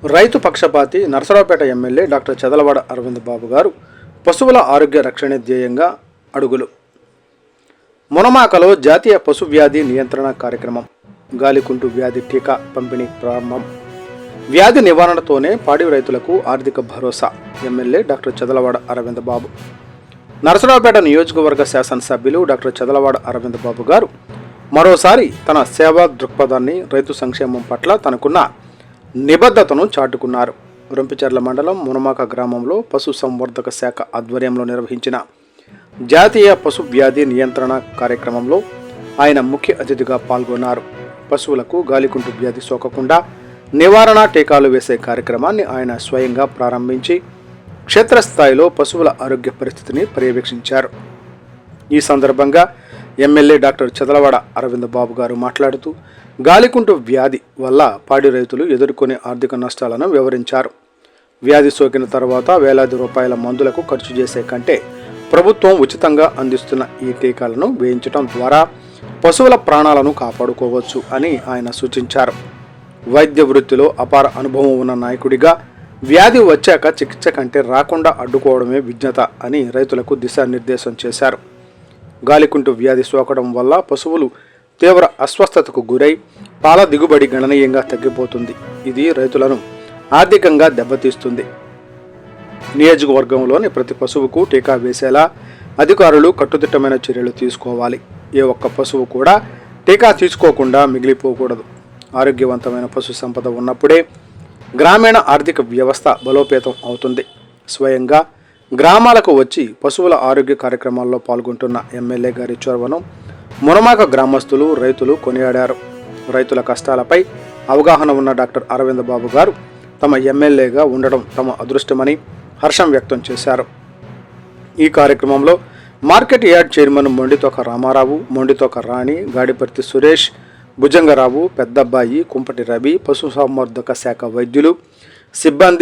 రైతు పక్షపాతి Narasaraopet MLA doctor Chadalavada Arvind బాబు గారు పశువుల ఆరోగ్య రక్షణ ధ్యేయంగా అడుగులు. మునమాకలో జాతీయ పశు వ్యాధి నియంత్రణ కార్యక్రమం, గాలికుంటు వ్యాధి టీకా పంపిణీ ప్రారంభం. వ్యాధి నివారణతోనే పాడి రైతులకు ఆర్థిక భరోసా. ఎమ్మెల్యే డాక్టర్ చదలవాడ అరవింద్ బాబు. నరసరావుపేట నియోజకవర్గ శాసనసభ్యులు డాక్టర్ చదలవాడ అరవింద్ బాబు గారు మరోసారి తన సేవా దృక్పథాన్ని, రైతు సంక్షేమం పట్ల తనకున్న నిబద్ధతను చాటుకున్నారు. రొంపిచెర్ల మండలం మునమాక గ్రామంలో పశు సంవర్ధక శాఖ ఆధ్వర్యంలో నిర్వహించిన జాతీయ పశు వ్యాధి నియంత్రణ కార్యక్రమంలో ఆయన ముఖ్య అతిథిగా పాల్గొన్నారు. పశువులకు గాలికుంటు వ్యాధి సోకకుండా నివారణ టీకాలు వేసే కార్యక్రమాన్ని ఆయన స్వయంగా ప్రారంభించి క్షేత్రస్థాయిలో పశువుల ఆరోగ్య పరిస్థితిని పర్యవేక్షించారు. ఈ సందర్భంగా ఎమ్మెల్యే డాక్టర్ చదలవాడ అరవింద్ బాబు గారు మాట్లాడుతూ గాలికుంటు వ్యాధి వల్ల పాడి రైతులు ఎదుర్కొనే ఆర్థిక నష్టాలను వివరించారు. వ్యాధి సోకిన తర్వాత వేలాది రూపాయల మందులకు ఖర్చు చేసే కంటే ప్రభుత్వం ఉచితంగా అందిస్తున్న ఈ టీకాలను వేయించడం ద్వారా పశువుల ప్రాణాలను కాపాడుకోవచ్చు అని ఆయన సూచించారు. వైద్య వృత్తిలో అపార అనుభవం ఉన్న నాయకుడిగా వ్యాధి వచ్చాక చికిత్స కంటే రాకుండా అడ్డుకోవడమే విజ్ఞత అని రైతులకు దిశానిర్దేశం చేశారు. గాలికుంటు వ్యాధి సోకడం వల్ల పశువులు తీవ్ర అస్వస్థతకు గురై పాల దిగుబడి గణనీయంగా తగ్గిపోతుంది. ఇది రైతులను ఆర్థికంగా దెబ్బతీస్తుంది. నియోజకవర్గంలోని ప్రతి పశువుకు టీకా వేసేలా అధికారులు కట్టుదిట్టమైన చర్యలు తీసుకోవాలి. ఏ ఒక్క పశువు కూడా టీకా తీసుకోకుండా మిగిలిపోకూడదు. ఆరోగ్యవంతమైన పశు సంపద ఉన్నప్పుడే గ్రామీణ ఆర్థిక వ్యవస్థ బలోపేతం అవుతుంది. స్వయంగా గ్రామాలకు వచ్చి పశువుల ఆరోగ్య కార్యక్రమాల్లో పాల్గొంటున్న ఎమ్మెల్యే గారి చొరవను మునమాక గ్రామస్తులు, రైతులు కొనియాడారు. రైతుల కష్టాలపై అవగాహన ఉన్న డాక్టర్ అరవింద్ బాబు గారు తమ ఎమ్మెల్యేగా ఉండడం తమ అదృష్టమని హర్షం వ్యక్తం చేశారు. ఈ కార్యక్రమంలో market yard chairman Monditoka Ramarao, Monditoka Rani, Gadiparthi Suresh, Bhujangarao, Peddabbayi, Kumpati Ravi, పశుసంవర్ధక శాఖ వైద్యులు, సిబ్బంది